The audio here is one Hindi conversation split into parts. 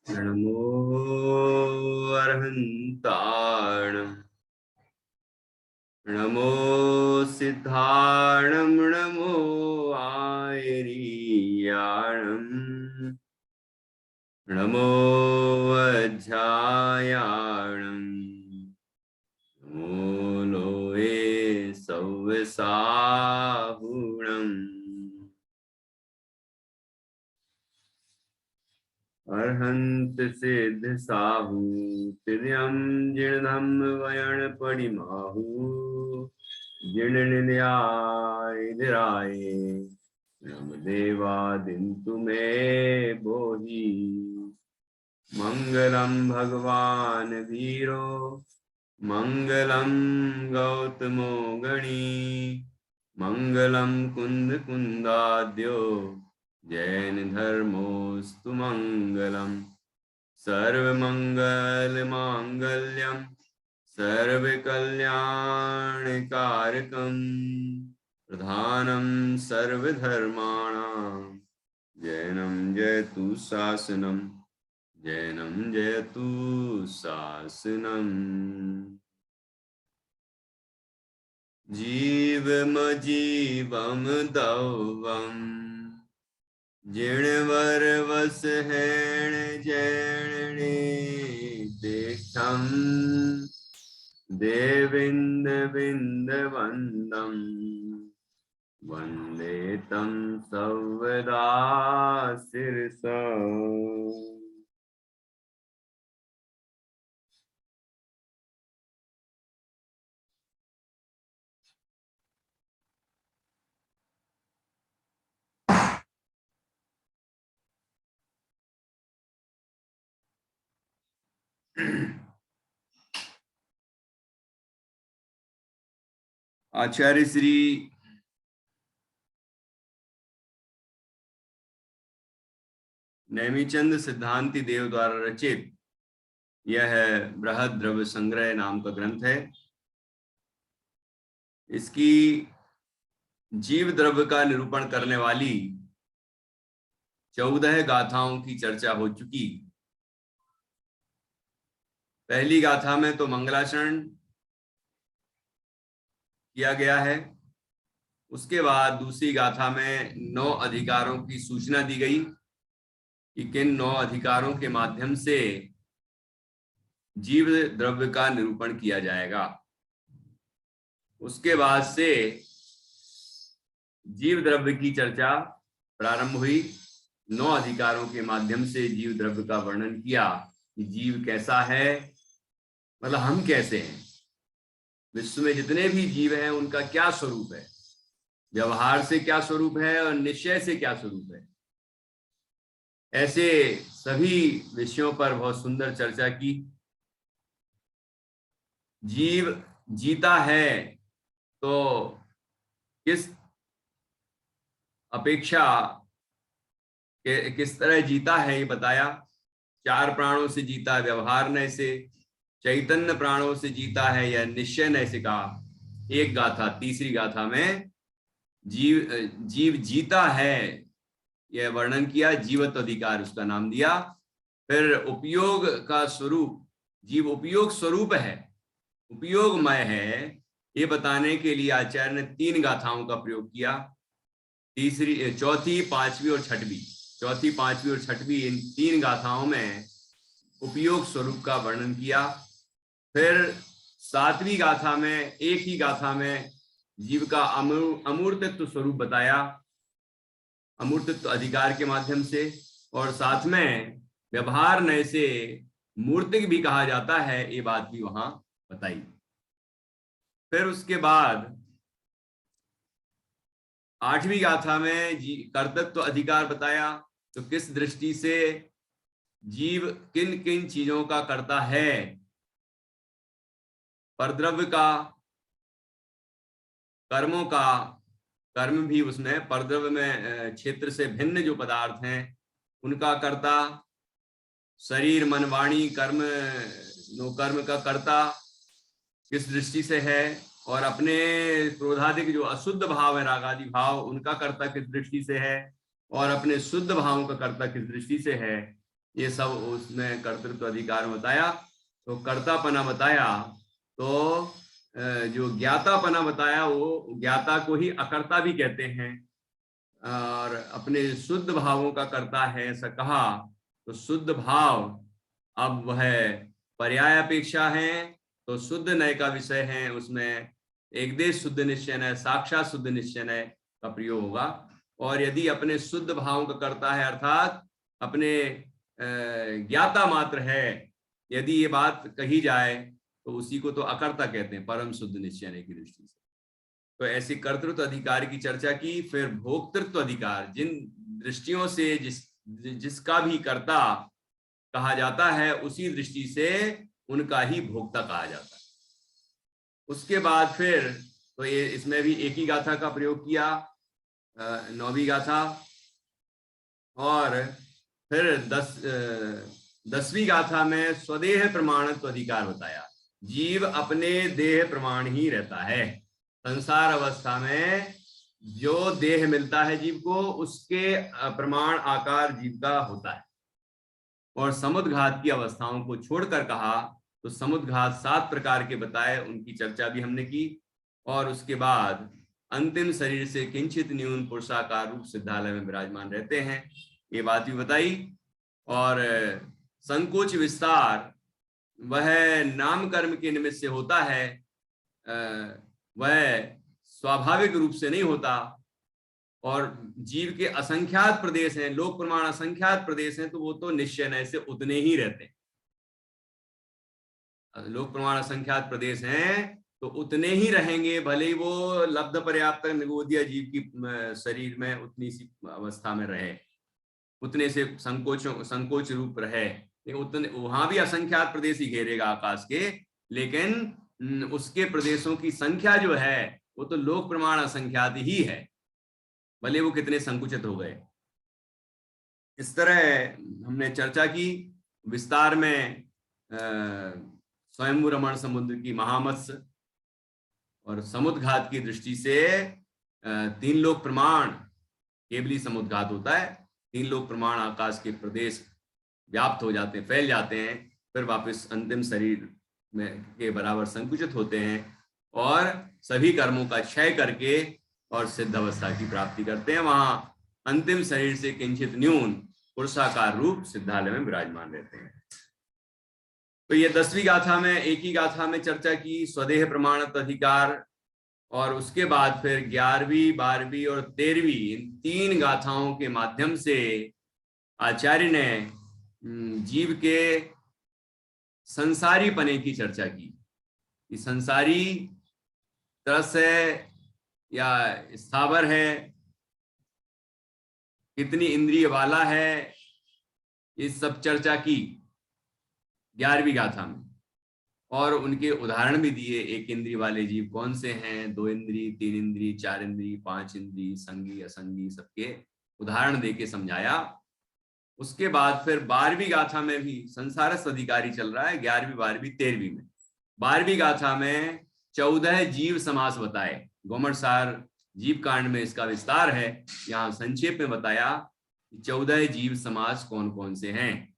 नमो अर्हन्ताणं नमो सिद्धाणं नमो आयरीयाणं नमो अध्यायाणं नमो लोये सव्यसाहुणम् अर्हन्त सिद्ध साहू तिर्यं जीर्णं वयन परिमाहु जीर्णनिलयाय नम देवादिन्तु मे बोहि मंगलम भगवान वीरो मंगलम गौतमो गणी मंगलम कुंद कुंदाद्यो जैन धर्मोस्तु मंगलम सर्वमंगल मांगल्यम सर्वकल्याणकारकम प्रधानम सर्वधर्माणां जैनम जयतु शासनम जैनम जयतु शासनम जीवम दौवम जिणवर वस हैण जैणे देशम देविंद विंद वंदम वंदे तम सर्वदा शिरसा। आचार्य श्री नेमिचंद सिद्धांति देव द्वारा रचित यह बृहद द्रव्य संग्रह नाम का ग्रंथ है। इसकी जीव द्रव्य का निरूपण करने वाली 14 गाथाओं की चर्चा हो चुकी। पहली गाथा में तो मंगलाचरण किया गया है। उसके बाद दूसरी गाथा में 9 अधिकारों की सूचना दी गई कि किन 9 अधिकारों के माध्यम से जीव द्रव्य का निरूपण किया जाएगा। उसके बाद से जीव द्रव्य की चर्चा प्रारंभ हुई। 9 अधिकारों के माध्यम से जीव द्रव्य का वर्णन किया कि जीव कैसा है, मतलब हम कैसे हैं, विश्व में जितने भी जीव हैं उनका क्या स्वरूप है, व्यवहार से क्या स्वरूप है और निश्चय से क्या स्वरूप है। ऐसे सभी विषयों पर बहुत सुंदर चर्चा की। जीव जीता है तो किस अपेक्षा किस तरह जीता है ये बताया। 4 प्राणों से जीता, व्यवहार नय से, चैतन्य प्राणों से जीता है या निश्चय नय से कहा। एक गाथा, तीसरी गाथा में जीव जीता है यह वर्णन किया, जीवत्व अधिकार उसका नाम दिया। फिर उपयोग का स्वरूप, जीव उपयोग स्वरूप है, उपयोगमय है, ये बताने के लिए आचार्य ने 3 गाथाओं का प्रयोग किया। तीसरी, चौथी, पांचवी और छठवीं, चौथी, पांचवी और छठवीं, इन 3 गाथाओं में उपयोग स्वरूप का वर्णन किया। फिर 7वीं गाथा में, एक ही गाथा में जीव का अमूर्तत्व स्वरूप बताया, अमूर्तत्व अधिकार के माध्यम से, और साथ में व्यवहार नय से मूर्तिक भी कहा जाता है, ये बात भी वहां बताई। फिर उसके बाद 8वीं गाथा में कर्तृत्व अधिकार बताया। तो किस दृष्टि से जीव किन किन चीजों का करता है, परद्रव्य का, कर्मों का, कर्म भी उसमें परद्रव्य में क्षेत्र से भिन्न जो पदार्थ हैं उनका कर्ता, शरीर मन वाणी कर्म, कर्म का कर्ता किस दृष्टि से है, और अपने क्रोधादिक जो अशुद्ध भाव है, रागादि भाव, उनका कर्ता किस दृष्टि से है। और अपने शुद्ध भावों का कर्ता किस दृष्टि से है, ये सब उसमें कर्तृत्व अधिकार में बताया। तो कर्तापना बताया, तो जो ज्ञातापना बताया वो ज्ञाता को ही अकर्ता भी कहते हैं, और अपने शुद्ध भावों का कर्ता है ऐसा कहा। तो शुद्ध भाव अब वह पर्याय अपेक्षा है, तो शुद्ध नय का विषय है, उसमें एक देश शुद्ध निश्चय है, साक्षात शुद्ध निश्चय का प्रयोग होगा। और यदि अपने शुद्ध भावों का कर्ता है अर्थात अपने ज्ञाता मात्र है, यदि ये बात कही जाए तो उसी को तो अकर्ता कहते हैं परम शुद्ध निश्चय की दृष्टि से। तो ऐसी कर्तृत्व अधिकार की चर्चा की। फिर भोक्तृत्व अधिकार, जिन दृष्टियों से जिसका भी कर्ता कहा जाता है उसी दृष्टि से उनका ही भोक्ता कहा जाता है। उसके बाद फिर तो ये इसमें भी एक ही गाथा का प्रयोग किया, 9वीं गाथा। और फिर 10वीं गाथा में स्वदेह प्रमाणत्व अधिकार बताया। जीव अपने देह प्रमाण ही रहता है। संसार अवस्था में जो देह मिलता है जीव को, उसके प्रमाण आकार जीव का होता है। और समुद्घात की अवस्थाओं को छोड़कर कहा तो समुद्घात 7 प्रकार के बताए, उनकी चर्चा भी हमने की। और उसके बाद अंतिम शरीर से किंचित न्यून पुरुषाकार रूप सिद्धालय में विराजमान रहते हैं, ये बात भी बताई। और संकोच विस्तार वह नाम कर्म के निमित्त से होता है, वह स्वाभाविक रूप से नहीं होता। और जीव के असंख्यात प्रदेश हैं, लोक प्रमाण असंख्यात प्रदेश हैं, तो वो तो निश्चय से उतने ही रहते हैं। लोक प्रमाण असंख्यात प्रदेश हैं तो उतने ही रहेंगे, भले ही वो लब्ध पर्याप्त निगोदिया जीव की शरीर में उतनी सी अवस्था में रहे, उतने से संकोच रूप रहे, उतने वहां भी असंख्यात प्रदेश ही घेरेगा आकाश के, लेकिन उसके प्रदेशों की संख्या जो है वो तो लोक प्रमाण असंख्यात ही है, भले वो कितने संकुचित हो गए। इस तरह हमने चर्चा की विस्तार में स्वयंभू रमण समुद्र की महामत्स्य और समुद्घात की दृष्टि से 3 लोक प्रमाण केवली समुद्घात होता है। 3 लोक प्रमाण आकाश के प्रदेश व्याप्त हो जाते हैं, फैल जाते हैं, फिर वापस अंतिम शरीर में के बराबर संकुचित होते हैं और सभी कर्मों का क्षय करके और सिद्ध अवस्था की प्राप्ति करते हैं। वहां अंतिम शरीर से किंचित न्यून पुरुषाकार रूप सिद्धालय में विराजमान रहते हैं। तो ये 10वीं गाथा में, एक ही गाथा में चर्चा की स्वदेह प्रमाणत्व अधिकार। और उसके बाद फिर 11वीं, 12वीं और 13वीं, इन 3 गाथाओं के माध्यम से आचार्य ने जीव के संसारी पने की चर्चा की कि संसारी तरस है या स्थावर है, कितनी इंद्रिय वाला है, ये सब चर्चा की 11वीं गाथा में। और उनके उदाहरण भी दिए, 1 इंद्रिय वाले जीव कौन से हैं, 2 इंद्रिय, 3 इंद्रिय, 4 इंद्रिय, 5 इंद्रिय, संगी असंगी, सबके उदाहरण देके समझाया। उसके बाद फिर 12वीं गाथा में भी संसारस्थ अधिकारी चल रहा है, 11वीं, 12वीं, 13वीं में। 12वीं गाथा में 14 जीव समास बताए। गोमटसार जीव कांड में इसका विस्तार है, यहाँ संक्षेप में बताया 14 जीव समास कौन कौन से हैं।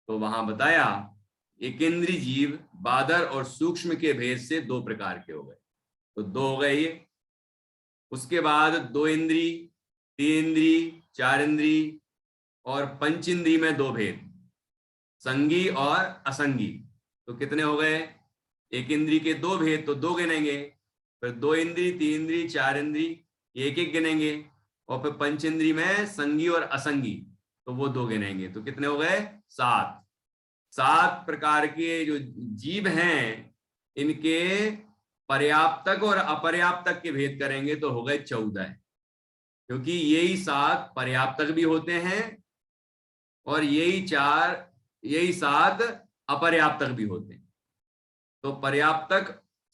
तो वहां बताया एकेंद्रीय जीव बादर और सूक्ष्म के भेद से 2 प्रकार के हो गए, तो 2 हो गए ये। उसके बाद 2 इंद्री, 3 इंद्री, 4 इंद्री और 5 इंद्री में 2 भेद, संगी और असंगी। तो कितने हो गए, 1 इंद्री के 2 भेद तो 2 गिनेंगे, फिर 2 इंद्री, 3 इंद्री, 4 इंद्री, 1 गिनेंगे, और फिर 5 इंद्री में संगी और असंगी, तो वो 2 गिनेंगे, तो कितने हो गए, 7 प्रकार के जो जीव हैं, इनके पर्याप्तक और अपर्याप्तक के भेद करेंगे तो हो गए 14, क्योंकि यही 7 पर्याप्तक भी होते हैं और यही 7 अपर्याप्तक भी होते हैं। तो पर्याप्तक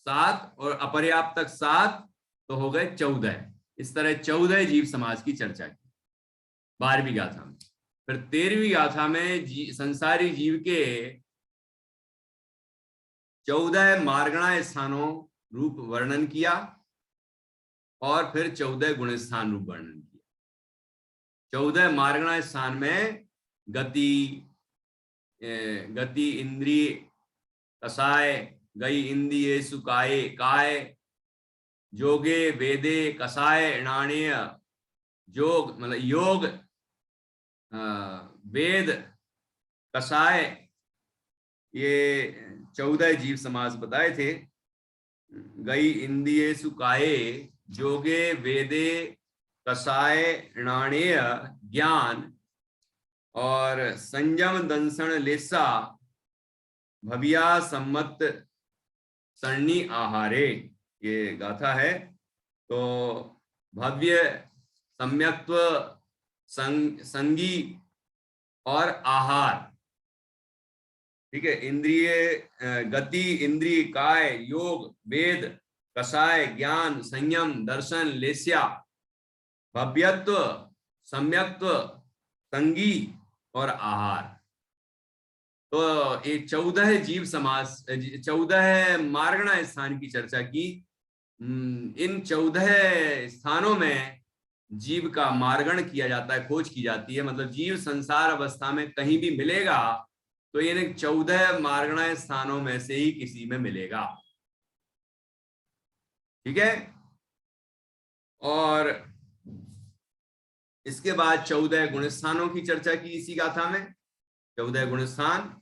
7 और अपर्याप्तक 7, तो हो गए 14। इस तरह 14 जीव समाज की चर्चा की 12वीं गाथा में। फिर 13वीं गाथा में संसारी जीव के 14 मार्गणा स्थानों रूप वर्णन किया और फिर 14 गुण स्थान रूप वर्णन किया। 14 मार्गणा स्थान में गति, गति इंद्रिय कसाय, गई इंद्रिय सुकाये काय, जोगे वेदे कसाय नाण्य, जोग मतलब योग, वेद, कसाय, ये 14 जीव समास बताए थे। गई इंद्रिय सुकाये, जोगे वेदे कसाय नाण्य ज्ञान, और संयम दंसन लेसा भव्या सम्मत सरणी आहारे, ये गाथा है। तो भव्य, सम्यक्त्व, संगी और आहार, ठीक है। इंद्रिय, गति, इंद्रिय, काय, योग, वेद, कसाय, ज्ञान, संयम, दर्शन, लेस्या, भव्यत्व, सम्यक्त्व, संगी और आहार। तो ये 14 जीव समास, 14 मार्गणा स्थान की चर्चा की। इन 14 स्थानों में जीव का मार्गण किया जाता है, खोज की जाती है। मतलब जीव संसार अवस्था में कहीं भी मिलेगा तो इन 14 मार्गणा स्थानों में से ही किसी में मिलेगा, ठीक है। और इसके बाद 14 गुण स्थानों की चर्चा की इसी गाथा में। 14 गुण स्थान,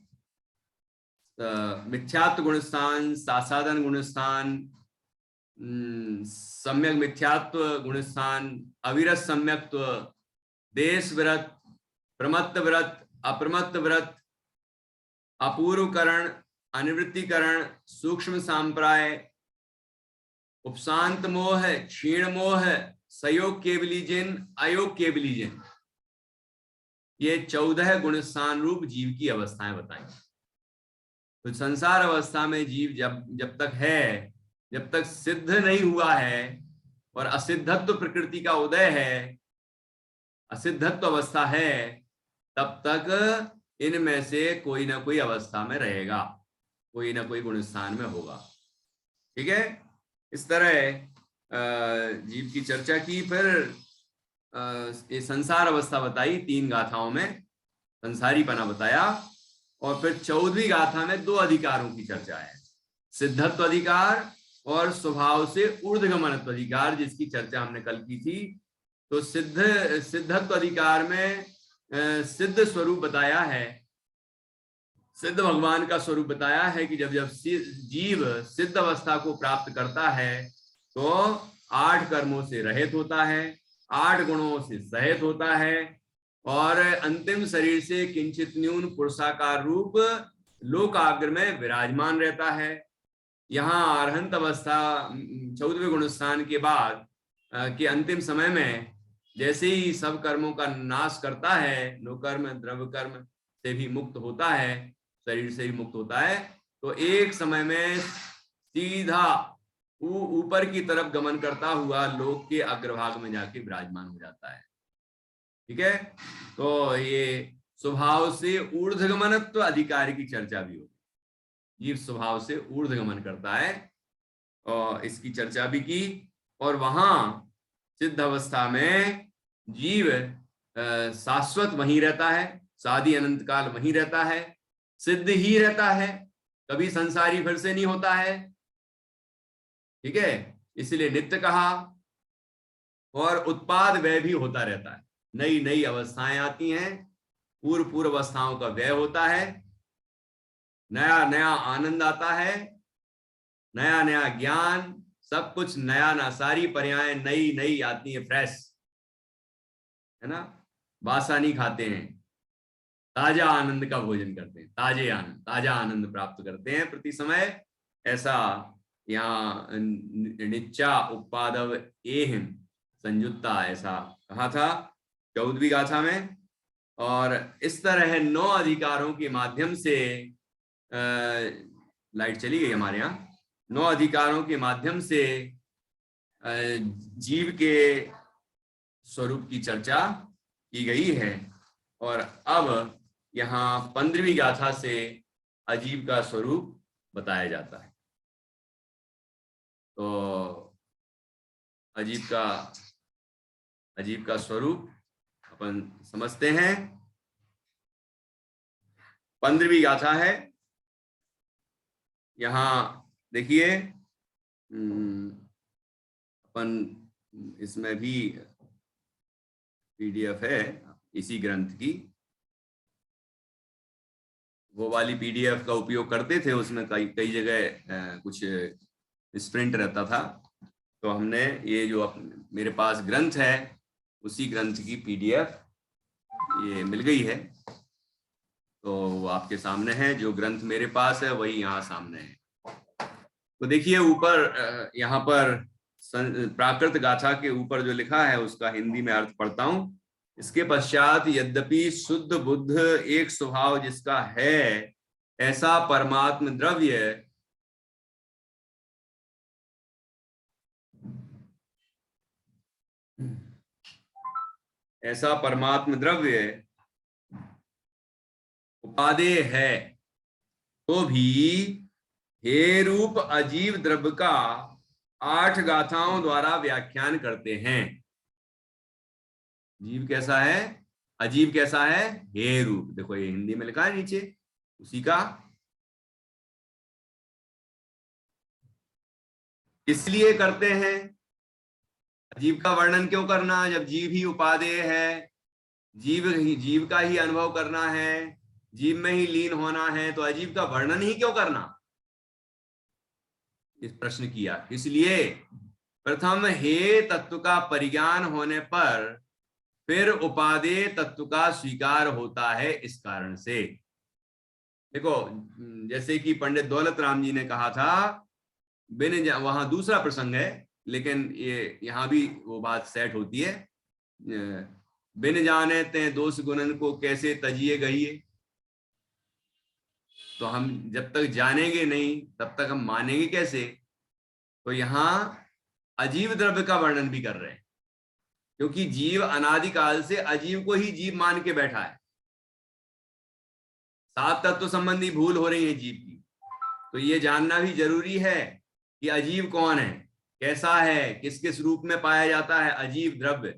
मिथ्यात्व गुण स्थान, सासाधन गुण स्थान, सम्यक मिथ्यात्व गुण स्थान, अविरत सम्यक्त्व, देश व्रत, प्रमत्त व्रत, अप्रमत्त व्रत, अपूर्वकरण, अनिवृत्तिकरण, सूक्ष्म सांप्राय, उपशांत मोह, क्षीण मोह, सयोग केवलीजन, अयोग केवलीजन, ये 14 गुण स्थान रूप जीव की अवस्थाएं बताई। तो संसार अवस्था में जीव जब तक है, जब तक सिद्ध नहीं हुआ है और असिद्धत्व प्रकृति का उदय है, असिद्धत्व अवस्था है, तब तक इनमें से कोई ना कोई अवस्था में रहेगा, कोई ना कोई गुण स्थान में होगा, ठीक है। इस तरह जीव की चर्चा की। फिर ये संसार अवस्था बताई 3 गाथाओं में, संसारीपना बताया। और फिर 14वीं गाथा में 2 अधिकारों की चर्चा है, सिद्धत्व अधिकार और स्वभाव से ऊर्ध्वगमनत्व अधिकार, जिसकी चर्चा हमने कल की थी। तो सिद्धत्व अधिकार में सिद्ध स्वरूप बताया है, सिद्ध भगवान का स्वरूप बताया है कि जब जब जीव सिद्ध अवस्था को प्राप्त करता है तो 8 कर्मों से रहित होता है, 8 गुणों से सहित होता है, और अंतिम शरीर से किंचित न्यून पुरुषाकार रूप लोकाग्र में विराजमान रहता है। यहाँ अरहंत अवस्था 14वें गुण स्थान के बाद के अंतिम समय में जैसे ही सब कर्मों का नाश करता है, नो कर्म द्रव्य कर्म से भी मुक्त होता है, शरीर से भी मुक्त होता है, तो एक समय में सीधा ऊपर की तरफ गमन करता हुआ लोक के अग्रभाग में जाके विराजमान हो जाता है, ठीक है। तो ये स्वभाव से ऊर्ध्वगमनत्व अधिकारी की चर्चा भी होगी, जीव स्वभाव से ऊर्ध्वगमन करता है, और इसकी चर्चा भी की। और वहां सिद्ध अवस्था में जीव शाश्वत वहीं रहता है, साधी अनंत काल वहीं रहता है, सिद्ध ही रहता है, कभी संसारी फिर से नहीं होता है, ठीक है। इसलिए नित्य कहा। और उत्पाद व्यय भी होता रहता है, नई नई अवस्थाएं आती हैं, पूर्व अवस्थाओं का व्यय होता है, नया नया आनंद आता है, नया नया ज्ञान, सब कुछ नया ना, सारी पर्यायें नई नई आती है, फ्रेश, है ना। बासा नहीं खाते हैं, ताजा आनंद का भोजन करते हैं, ताजा आनंद प्राप्त करते हैं प्रति समय। ऐसा यहाँ निच्चा उपादव एहिम संयुक्ता ऐसा कहा था 14वीं गाथा में। और इस तरह 9 अधिकारों के माध्यम से लाइट चली गई हमारे यहाँ, 9 अधिकारों के माध्यम से जीव के स्वरूप की चर्चा की गई है। और अब यहाँ 15वीं गाथा से अजीब का स्वरूप बताया जाता है। तो अजीब का स्वरूप अपन समझते हैं। 15वीं गाथा है। यहां देखिए, अपन इसमें भी पीडीएफ है इसी ग्रंथ की, वो वाली पीडीएफ का उपयोग करते थे, उसमें कई कई जगह कुछ स्प्रिंट रहता था, तो हमने ये जो मेरे पास ग्रंथ है उसी ग्रंथ की पीडीएफ ये मिल गई है, तो वो आपके सामने है। जो ग्रंथ मेरे पास है वही यहाँ सामने है। तो देखिए ऊपर यहाँ पर प्राकृत गाथा के ऊपर जो लिखा है उसका हिंदी में अर्थ पढ़ता हूं। इसके पश्चात, यद्यपि शुद्ध बुद्ध एक स्वभाव जिसका है, ऐसा परमात्म द्रव्य उपादेय है, तो भी हे रूप अजीव द्रव्य का 8 गाथाओं द्वारा व्याख्यान करते हैं। जीव कैसा है, अजीब कैसा है, हे रूप। देखो ये हिंदी में लिखा है नीचे उसी का। इसलिए करते हैं, जीव का वर्णन क्यों करना जब जीव ही उपादेय है, जीव का ही अनुभव करना है, जीव में ही लीन होना है, तो अजीब का वर्णन ही क्यों करना, इस प्रश्न किया। इसलिए प्रथम हे तत्व का परिज्ञान होने पर फिर उपादेय तत्व का स्वीकार होता है। इस कारण से देखो, जैसे कि पंडित दौलत राम जी ने कहा था, बिन वहां दूसरा प्रसंग है लेकिन ये यहां भी वो बात सेट होती है, बिन जाने ते दोष गुणन को कैसे तजिए गहिए। तो हम जब तक जानेंगे नहीं तब तक हम मानेंगे कैसे। तो यहां अजीव द्रव्य का वर्णन भी कर रहे हैं, क्योंकि जीव अनादिकाल से अजीव को ही जीव मान के बैठा है। 7 तत्व संबंधी भूल हो रही है जीव की, तो ये जानना भी जरूरी है कि अजीव कौन है, कैसा है, किस किस रूप में पाया जाता है अजीव द्रव्य।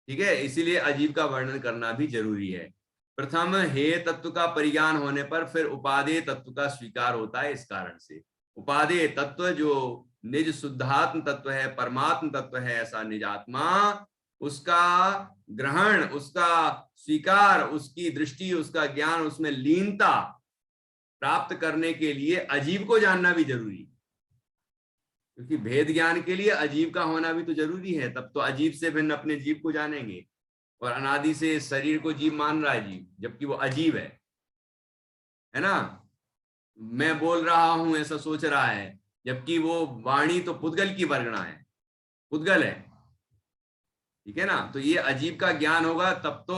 ठीक है, इसीलिए अजीव का वर्णन करना भी जरूरी है। प्रथम हे तत्व का परिज्ञान होने पर फिर उपादेय तत्व का स्वीकार होता है। इस कारण से उपादेय तत्व जो निज शुद्धात्म तत्व है, परमात्म तत्व है, ऐसा निजात्मा, उसका ग्रहण, उसका स्वीकार, उसकी दृष्टि, उसका ज्ञान, उसमें लीनता प्राप्त करने के लिए अजीव को जानना भी जरूरी है। क्योंकि भेद ज्ञान के लिए अजीव का होना भी तो जरूरी है, तब तो अजीव से भिन्न अपने जीव को जानेंगे। और अनादि से शरीर को जीव मान रहा है जीव, जबकि वो अजीव है ना। मैं बोल रहा हूं ऐसा सोच रहा है, जबकि वो वाणी तो पुद्गल की वर्गणा है, पुद्गल है। ठीक है ना, तो ये अजीब का ज्ञान होगा तब तो